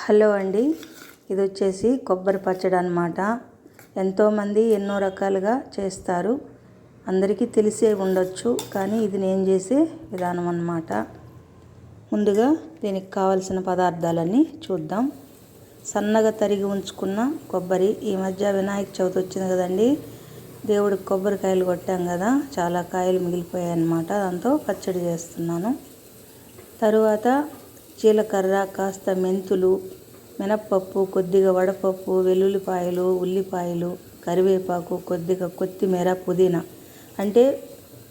Hello అండి, ఇది వచ్చేసి కొబ్బరి పచ్చడి అన్నమాట. ఎంతోమంది ఎన్నో రకాలుగా చేస్తారు, అందరికీ తెలిసే ఉండొచ్చు. కానీ ఇది నేను చేసే విధానం అన్నమాట. ముందుగా దీనికి కావలసిన పదార్థాలన్నీ చూద్దాం. సన్నగా తరిగి ఉంచుకున్న కొబ్బరి. ఈ మధ్య వినాయక చవితి వచ్చింది కదండి, దేవుడికి కొబ్బరికాయలు కొట్టాం కదా, చాలా కాయలు మిగిలిపోయాయి అన్నమాట. దాంతో పచ్చడి చేస్తున్నాను. తరువాత జీలకర్ర, కాస్త మెంతులు, మినప్పప్పు, కొద్దిగా వడపప్పు, వెల్లుల్లిపాయలు, ఉల్లిపాయలు, కరివేపాకు, కొద్దిగా కొత్తిమీర, పుదీనా. అంటే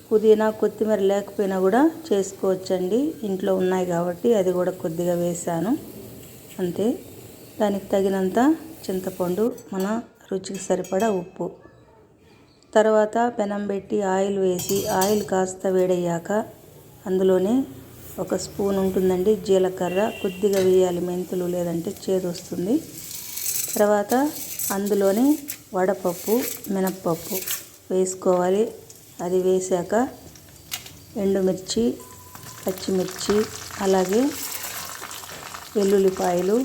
పుదీనా కొత్తిమీర లేకపోయినా కూడా చేసుకోవచ్చండి, ఇంట్లో ఉన్నాయి కాబట్టి అది కూడా కొద్దిగా వేసాను అంతే. దానికి తగినంత చింతపండు, మన రుచికి సరిపడా ఉప్పు. తర్వాత పెనం పెట్టి ఆయిల్ వేసి, ఆయిల్ కాస్త వేడయ్యాక అందులోనే 1 స్పూన్ ఉంటుందండి జీలకర్ర, కొద్దిగా వేయాలి మెంతులు, లేదంటే చేదు వస్తుంది. తర్వాత అందులోనే వడపప్పు, మినప్పప్పు వేసుకోవాలి. అది వేసాక ఎండుమిర్చి, పచ్చిమిర్చి, అలాగే వెల్లుల్లిపాయలు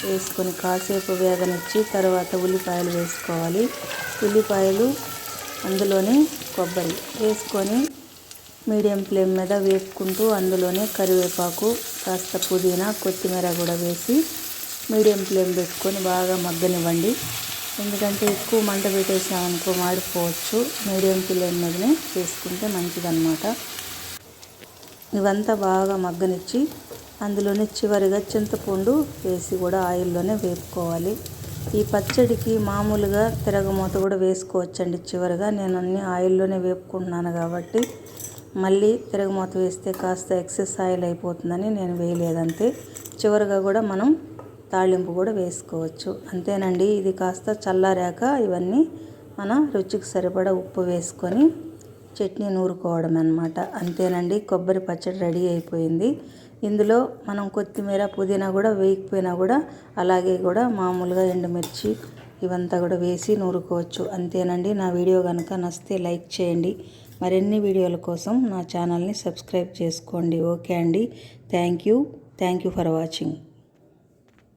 వేసుకొని కాసేపు వేగనిచ్చి తర్వాత ఉల్లిపాయలు వేసుకోవాలి. ఉల్లిపాయలు అందులోనే కొబ్బరి వేసుకొని మీడియం ఫ్లేమ్ మీద వేపుకుంటూ అందులోనే కరివేపాకు, కాస్త పుదీనా, కొత్తిమీర కూడా వేసి మీడియం ఫ్లేమ్ పెట్టుకొని బాగా మగ్గనివ్వండి. ఎందుకంటే ఎక్కువ మంట పెట్టేసామనుకో మాడిపోవచ్చు. మీడియం ఫ్లేమ్ మీదనే చేసుకుంటే మంచిదన్నమాట. ఇవంతా బాగా మగ్గనిచ్చి అందులోనే చివరిగా చింతపండు వేసి కూడా ఆయిల్లోనే వేపుకోవాలి. ఈ పచ్చడికి మామూలుగా తిరగమూత కూడా వేసుకోవచ్చండి చివరిగా. నేను అన్ని ఆయిల్లోనే వేపుకుంటున్నాను కాబట్టి మళ్ళీ తిరగమూత వేస్తే కాస్త ఎక్సెస్ ఆయిల్ అయిపోతుందని నేను వేయలేదంతే. చివరిగా కూడా మనం తాళింపు కూడా వేసుకోవచ్చు, అంతేనండి. ఇది కాస్త చల్లారాక ఇవన్నీ మన రుచికి సరిపడా ఉప్పు వేసుకొని చట్నీ నూరుకోవడం అన్నమాట. అంతేనండి, కొబ్బరి పచ్చడి రెడీ అయిపోయింది. ఇందులో మనం కొత్తిమీర, పుదీనా కూడా వేయకపోయినా కూడా అలాగే కూడా మామూలుగా ఎండుమిర్చి ఇవంతా కూడా వేసి నూరుకోవచ్చు, అంతేనండి. నా వీడియో కనుక నచ్చితే లైక్ చేయండి. మరిన్ని వీడియోల కోసం నా ఛానల్ని సబ్స్క్రైబ్ చేసుకోండి. ఓకే అండి, థ్యాంక్ యూ ఫర్ వాచింగ్.